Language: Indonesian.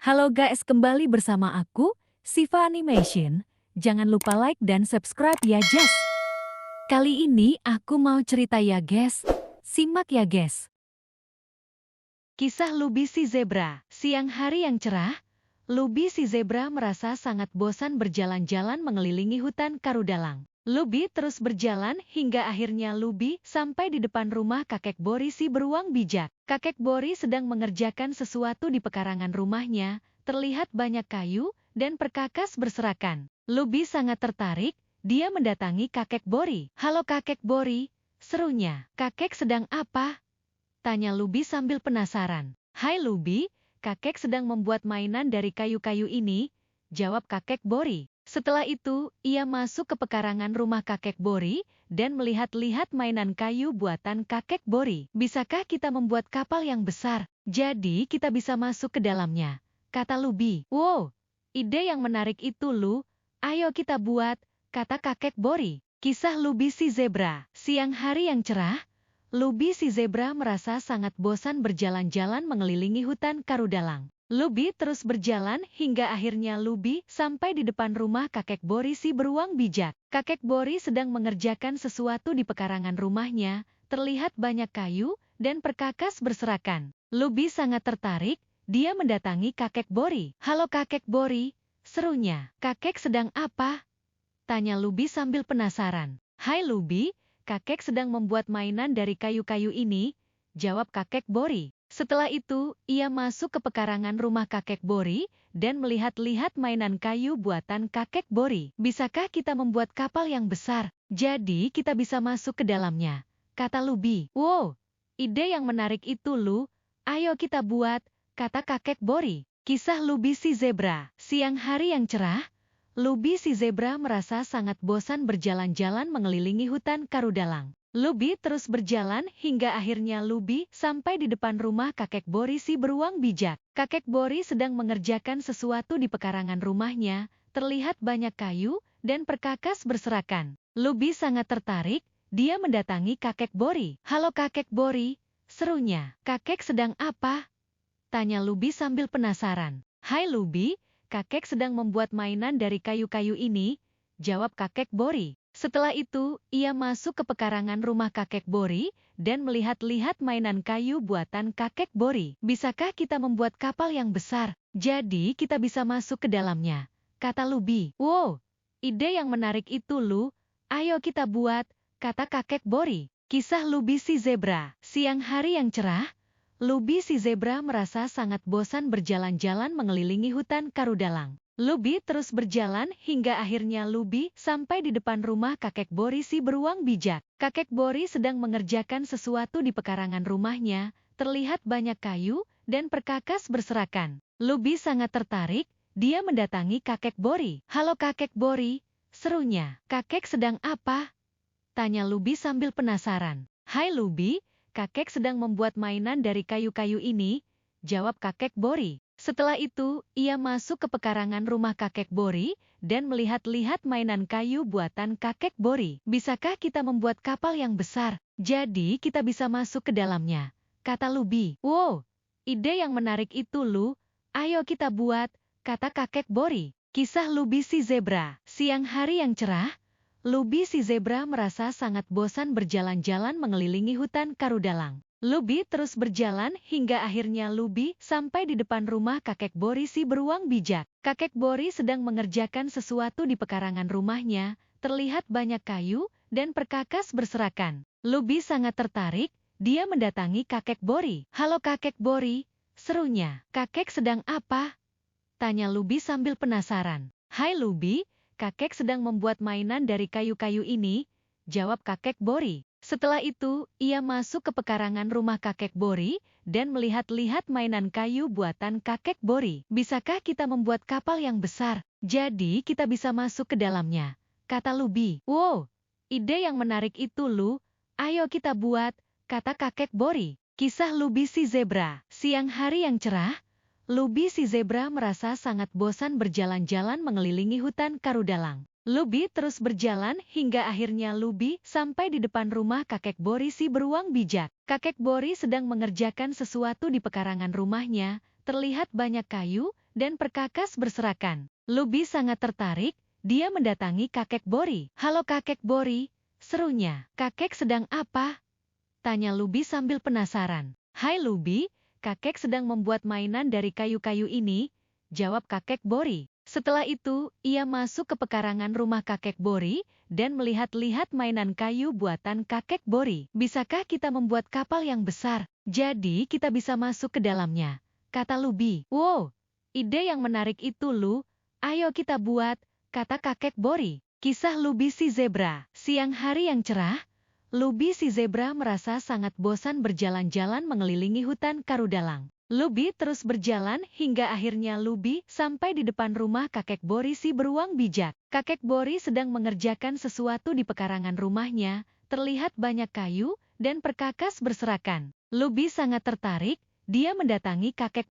Halo guys, kembali bersama aku, Siva Animation. Jangan lupa like dan subscribe ya, Jess. Kali ini aku mau cerita ya, guys. Simak ya, guys. Kisah Lubi si Zebra. Siang hari yang cerah, Lubi si Zebra merasa sangat bosan berjalan-jalan mengelilingi hutan Karudalang. Lubi terus berjalan hingga akhirnya Lubi sampai di depan rumah kakek Bori si beruang bijak. Kakek Bori sedang mengerjakan sesuatu di pekarangan rumahnya. Terlihat banyak kayu dan perkakas berserakan. Lubi sangat tertarik, dia mendatangi kakek Bori. "Halo kakek Bori," serunya. "Kakek sedang apa?" tanya Lubi sambil penasaran. "Hai Lubi, kakek sedang membuat mainan dari kayu-kayu ini," jawab kakek Bori. Setelah itu, ia masuk ke pekarangan rumah kakek Bori dan melihat-lihat mainan kayu buatan kakek Bori. "Bisakah kita membuat kapal yang besar? Jadi kita bisa masuk ke dalamnya," kata Lubi. "Wow, ide yang menarik itu Lu. Ayo kita buat," kata kakek Bori. Kisah Lubi si Zebra. Siang hari yang cerah, Lubi si Zebra merasa sangat bosan berjalan-jalan mengelilingi hutan Karudalang. Lubi terus berjalan hingga akhirnya Lubi sampai di depan rumah kakek Bori si beruang bijak. Kakek Bori sedang mengerjakan sesuatu di pekarangan rumahnya. Terlihat banyak kayu dan perkakas berserakan. Lubi sangat tertarik, dia mendatangi kakek Bori. "Halo kakek Bori," serunya. "Kakek sedang apa?" tanya Lubi sambil penasaran. "Hai Lubi, kakek sedang membuat mainan dari kayu-kayu ini," jawab kakek Bori. Setelah itu, ia masuk ke pekarangan rumah kakek Bori dan melihat-lihat mainan kayu buatan kakek Bori. "Bisakah kita membuat kapal yang besar? Jadi kita bisa masuk ke dalamnya," kata Lubi. "Wow, ide yang menarik itu Lu. Ayo kita buat," kata kakek Bori. Kisah Lubi si Zebra. Siang hari yang cerah, Lubi si Zebra merasa sangat bosan berjalan-jalan mengelilingi hutan Karudalang. Lubi terus berjalan hingga akhirnya Lubi sampai di depan rumah kakek Bori si beruang bijak. Kakek Bori sedang mengerjakan sesuatu di pekarangan rumahnya. Terlihat banyak kayu dan perkakas berserakan. Lubi sangat tertarik, dia mendatangi kakek Bori. "Halo kakek Bori," serunya. "Kakek sedang apa?" tanya Lubi sambil penasaran. "Hai Lubi, kakek sedang membuat mainan dari kayu-kayu ini," jawab kakek Bori. Setelah itu, ia masuk ke pekarangan rumah kakek Bori dan melihat-lihat mainan kayu buatan kakek Bori. "Bisakah kita membuat kapal yang besar? Jadi kita bisa masuk ke dalamnya," kata Lubi. "Wow, ide yang menarik itu Lu. Ayo kita buat," kata kakek Bori. Kisah Lubi si Zebra. Siang hari yang cerah, Lubi si Zebra merasa sangat bosan berjalan-jalan mengelilingi hutan Karudalang. Lubi terus berjalan hingga akhirnya Lubi sampai di depan rumah kakek Bori si beruang bijak. Kakek Bori sedang mengerjakan sesuatu di pekarangan rumahnya. Terlihat banyak kayu dan perkakas berserakan. Lubi sangat tertarik, dia mendatangi kakek Bori. "Halo kakek Bori," serunya. "Kakek sedang apa?" tanya Lubi sambil penasaran. "Hai Lubi, kakek sedang membuat mainan dari kayu-kayu ini," jawab kakek Bori. Setelah itu, ia masuk ke pekarangan rumah kakek Bori dan melihat-lihat mainan kayu buatan kakek Bori. "Bisakah kita membuat kapal yang besar? Jadi kita bisa masuk ke dalamnya," kata Lubi. "Wow, ide yang menarik itu Lu. Ayo kita buat," kata kakek Bori. Kisah Lubi si Zebra. Siang hari yang cerah, Lubi si Zebra merasa sangat bosan berjalan-jalan mengelilingi hutan Karudalang. Lubi terus berjalan hingga akhirnya Lubi sampai di depan rumah kakek Bori si beruang bijak. Kakek Bori sedang mengerjakan sesuatu di pekarangan rumahnya. Terlihat banyak kayu dan perkakas berserakan. Lubi sangat tertarik, dia mendatangi kakek Bori. "Halo kakek Bori," serunya. "Kakek sedang apa?" tanya Lubi sambil penasaran. "Hai Lubi, kakek sedang membuat mainan dari kayu-kayu ini," jawab kakek Bori. Setelah itu, ia masuk ke pekarangan rumah kakek Bori dan melihat-lihat mainan kayu buatan kakek Bori. "Bisakah kita membuat kapal yang besar? Jadi kita bisa masuk ke dalamnya," kata Lubi. "Wow, ide yang menarik itu Lu. Ayo kita buat," kata kakek Bori. Kisah Lubi si Zebra. Siang hari yang cerah, Lubi si Zebra merasa sangat bosan berjalan-jalan mengelilingi hutan Karudalang. Lubi terus berjalan hingga akhirnya Lubi sampai di depan rumah kakek Bori si beruang bijak. Kakek Bori sedang mengerjakan sesuatu di pekarangan rumahnya. Terlihat banyak kayu dan perkakas berserakan. Lubi sangat tertarik, dia mendatangi kakek Bori. "Halo kakek Bori," serunya. "Kakek sedang apa?" tanya Lubi sambil penasaran. "Hai Lubi, kakek sedang membuat mainan dari kayu-kayu ini," jawab kakek Bori. Setelah itu, ia masuk ke pekarangan rumah kakek Bori dan melihat-lihat mainan kayu buatan kakek Bori. "Bisakah kita membuat kapal yang besar? Jadi kita bisa masuk ke dalamnya," kata Lubi. "Wow, ide yang menarik itu Lu. Ayo kita buat," kata kakek Bori. Kisah Lubi si Zebra. Siang hari yang cerah, Lubi si Zebra merasa sangat bosan berjalan-jalan mengelilingi hutan Karudalang. Lubi terus berjalan hingga akhirnya Lubi sampai di depan rumah kakek Bori si beruang bijak. Kakek Bori sedang mengerjakan sesuatu di pekarangan rumahnya, terlihat banyak kayu dan perkakas berserakan. Lubi sangat tertarik, dia mendatangi kakek